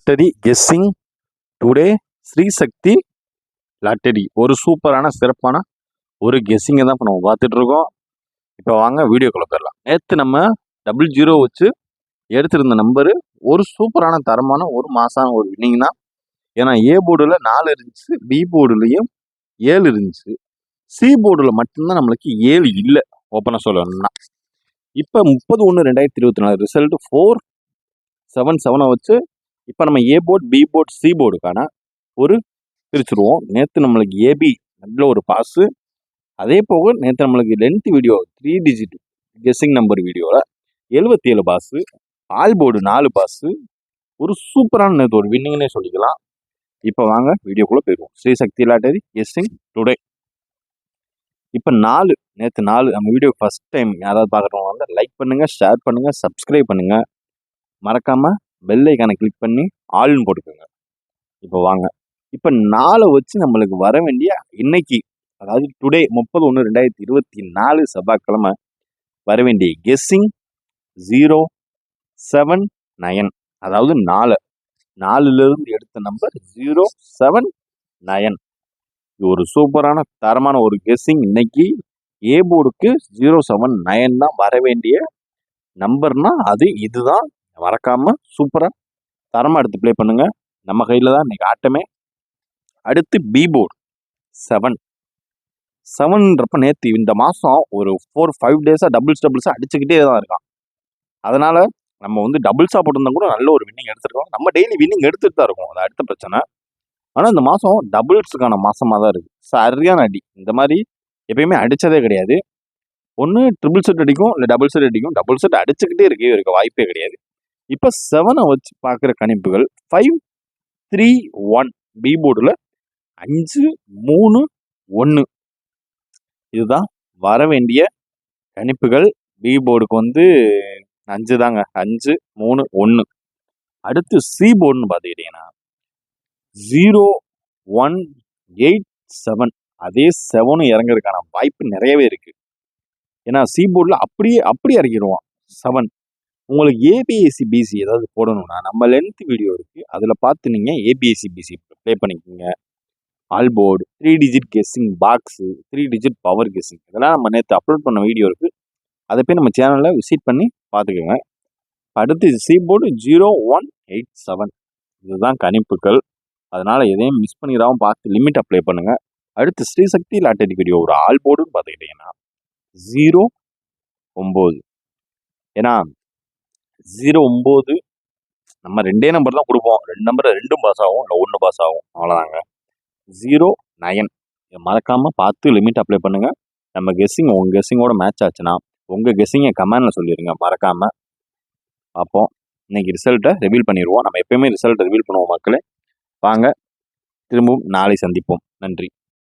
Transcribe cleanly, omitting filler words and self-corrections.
Lottery guessing today Sri சக்தி lottery ஒரு சூப்பரான சிறப்பான ஒரு கெஸ்ஸிங்கை தான் இப்போ நம்ம பார்த்துட்டு இருக்கோம். இப்போ வாங்க வீடியோக்குள்ள போயிடலாம். நேற்று நம்ம 00 வச்சு எடுத்திருந்த நம்பரு ஒரு சூப்பரான தரமான ஒரு மாசான ஒரு வின்னிங் தான். ஏன்னா ஏ போர்டில் 4 இருந்துச்சு, பி போர்டுலையும் 7 இருந்துச்சு, சி போர்டில் மட்டும்தான் நம்மளுக்கு 7 இல்லை. ஓப்பனாக சொல்லணும்னா இப்போ 30/1/2024 ரிசல்ட் 477 வச்சு இப்போ நம்ம A board, B board, C போர்டுக்கான ஒரு பிரிச்சுருவோம். நேற்று நம்மளுக்கு ஏபி நல்ல ஒரு பாஸு. அதே போக நேற்று நம்மளுக்கு length video 3 digit guessing number வீடியோவில் 77 பாஸு, ஆல் போர்டு 4 பாஸு, ஒரு சூப்பரான நேற்று ஒரு வின்னிங்னே சொல்லிக்கலாம். இப்போ வாங்க வீடியோக்குள்ளே போயிடுவோம். ஸ்ரீ சக்தி லாட்டரி கெஸ்ஸிங் டுடே. இப்போ 4 நேற்று 4 நம்ம வீடியோ ஃபஸ்ட் டைம் யாராவது பார்க்குறவங்க வந்து லைக் பண்ணுங்கள், ஷேர் பண்ணுங்கள், சப்ஸ்கிரைப் பண்ணுங்கள், மறக்காமல் பெல் ஐக்கானை கிளிக் பண்ணி ஆல்னு போட்டுக்கோங்க. இப்போ வாங்க இப்போ 4 வச்சு நம்மளுக்கு வர வேண்டிய இன்னைக்கு, அதாவது டுடே 30/1/2024 செவ்வாய்க்கிழமை வர வேண்டிய கெஸ்ஸிங் 079. அதாவது 4லிருந்து எடுத்த நம்பர் 079. இது ஒரு சூப்பரான தரமான ஒரு கெஸ்ஸிங். இன்னைக்கு ஏ போர்டுக்கு 079 தான் வர வேண்டிய நம்பர்னா அது இதுதான். மறக்காம சூப்பராக தரமாக எடுத்து ப்ளே பண்ணுங்க. நம்ம கையில் தான் இன்னைக்கு ஆட்டமே. அடுத்து பி போர்டு 7ன்றப்ப நேற்று இந்த மாதம் ஒரு 4-5 டேஸாக டபுள்ஸாக அடிச்சுக்கிட்டே தான் இருக்கான். அதனால் நம்ம வந்து டபுள்ஸாக போட்டிருந்தா கூட நல்ல ஒரு வின்னிங் எடுத்துருக்கோம். நம்ம டெய்லி வின்னிங் எடுத்துகிட்டு தான் இருக்கோம், அது அடுத்த பிரச்சனை. ஆனால் இந்த மாதம் டபுள்ஸுக்கான மாதமாக தான் இருக்குது. சரியான அடி. இந்த மாதிரி எப்பயுமே அடித்ததே கிடையாது. ஒன்று ட்ரிபிள் செட் அடிக்கும், இல்லை டபுள் செட் அடிக்கும். டபுள் செட் அடிச்சுக்கிட்டே இருக்க வாய்ப்பே கிடையாது. இப்போ 7 வச்சு பார்க்குற கணிப்புகள் 5-3-1 பி போர்டில் 5-3-1 இதுதான் வர வேண்டிய கணிப்புகள். பி போர்டுக்கு வந்து 5 தாங்க, 5-3-1. அடுத்து சி போர்டுன்னு பார்த்துக்கிட்டிங்கன்னா 0187. அதே 7 இறங்குறதுக்கான வாய்ப்பு நிறையவே இருக்குது. ஏன்னா சி போர்டில் அப்படியே இறக்கிடுவான் 7. உங்களுக்கு ஏபிஎஸ்சி பிசி ஏதாவது போடணும்னா நம்ம லென்த் வீடியோ இருக்குது, அதில் பார்த்து நீங்கள் ஏபிஎஸ்சி பிசி ப்ளே பண்ணிக்கோங்க. All board 3 digit guessing box, 3 digit power guessing, இதெல்லாம் நம்ம நேற்று அப்லோட் பண்ண வீடியோ இருக்குது. அதை போய் நம்ம சேனலில் விசிட் பண்ணி பார்த்துக்கோங்க. அடுத்து சி போர்டு 0187. இதுதான் கணிப்புகள். அதனால் எதையும் மிஸ் பண்ணிடாமல் பார்த்து லிமிட் அப்ளை பண்ணுங்கள். அடுத்து ஸ்ரீசக்தி லாட்டரி வீடியோ ஒரு ஆல் போர்டுன்னு பார்த்துக்கிட்டிங்கன்னா 09. ஏன்னா 09 நம்ம 2 நம்பர் தான் கொடுப்போம். 2 நம்பர் 2 பாஸ் ஆகும், இல்லை 1 பாஸ் ஆகும், அவ்வளோதாங்க. 09 மறக்காமல் பார்த்து லிமிட் அப்ளை பண்ணுங்கள். நம்ம கெஸ்ஸிங் உங்கள் கெஸ்ஸிங்கோட மேட்ச் ஆச்சுன்னா உங்கள் கெஸ்ஸிங்கை கமெண்டில் சொல்லிடுங்க மறக்காமல். அப்போ இன்னைக்கு ரிசல்ட்டை ரிவீல் பண்ணிடுவோம். நம்ம எப்பயுமே ரிசல்ட்டை ரிவீல் பண்ணுவோம் மக்களே. வாங்க திரும்பவும் நாளை சந்திப்போம். நன்றி.